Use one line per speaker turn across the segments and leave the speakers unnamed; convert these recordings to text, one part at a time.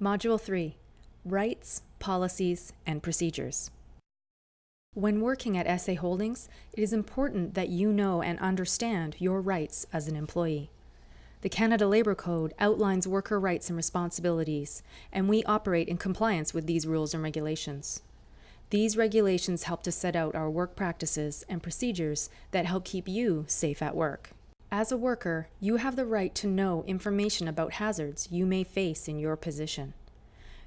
Module 3, Rights, Policies, and Procedures. When working at SA Holdings, it is important that you know and understand your rights as an employee. The Canada Labour Code outlines worker rights and responsibilities, and we operate in compliance with these rules and regulations. These regulations help to set out our work practices and procedures that help keep you safe at work. As a worker, you have the right to know information about hazards you may face in your position.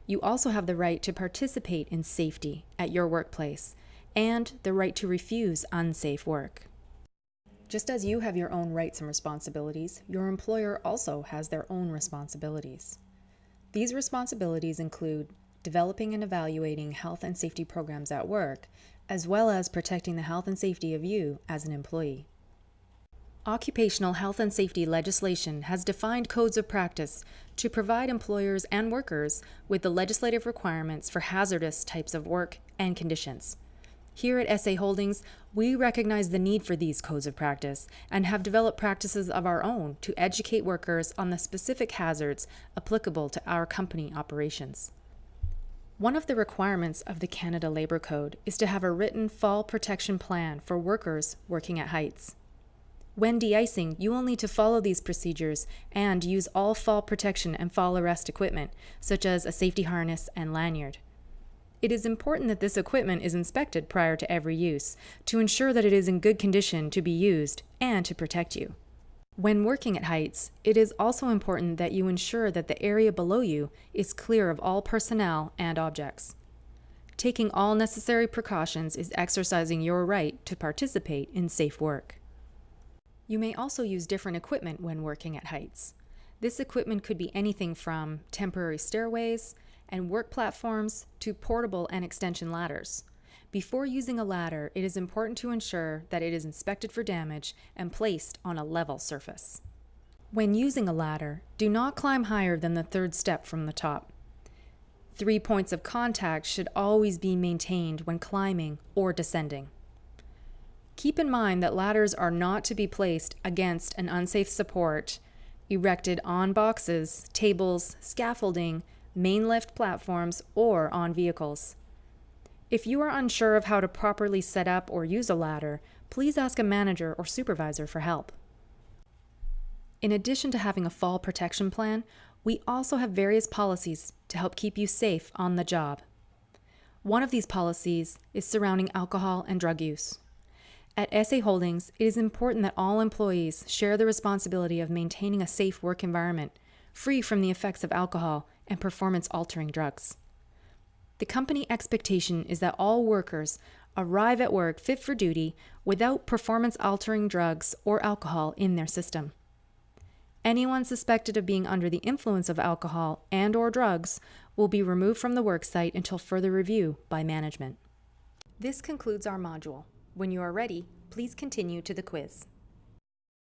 You also have the right to participate in safety at your workplace and the right to refuse unsafe work. Just as you have your own rights and responsibilities, your employer also has their own responsibilities. These responsibilities include developing and evaluating health and safety programs at work, as well as protecting the health and safety of you as an employee. Occupational health and safety legislation has defined codes of practice to provide employers and workers with the legislative requirements for hazardous types of work and conditions. Here at SA Holdings, we recognize the need for these codes of practice and have developed practices of our own to educate workers on the specific hazards applicable to our company operations. One of the requirements of the Canada Labour Code is to have a written fall protection plan for workers working at heights. When de-icing, you will need to follow these procedures and use all fall protection and fall arrest equipment, such as a safety harness and lanyard. It is important that this equipment is inspected prior to every use to ensure that it is in good condition to be used and to protect you. When working at heights, it is also important that you ensure that the area below you is clear of all personnel and objects. Taking all necessary precautions is exercising your right to participate in safe work. You may also use different equipment when working at heights. This equipment could be anything from temporary stairways and work platforms to portable and extension ladders. Before using a ladder, it is important to ensure that it is inspected for damage and placed on a level surface. When using a ladder, do not climb higher than the third step from the top. 3 points of contact should always be maintained when climbing or descending. Keep in mind that ladders are not to be placed against an unsafe support, erected on boxes, tables, scaffolding, main lift platforms, or on vehicles. If you are unsure of how to properly set up or use a ladder, please ask a manager or supervisor for help. In addition to having a fall protection plan, we also have various policies to help keep you safe on the job. One of these policies is surrounding alcohol and drug use. At SA Holdings, it is important that all employees share the responsibility of maintaining a safe work environment, free from the effects of alcohol and performance-altering drugs. The company expectation is that all workers arrive at work fit for duty without performance-altering drugs or alcohol in their system. Anyone suspected of being under the influence of alcohol and/or drugs will be removed from the work site until further review by management. This concludes our module. When you are ready, please continue to the quiz.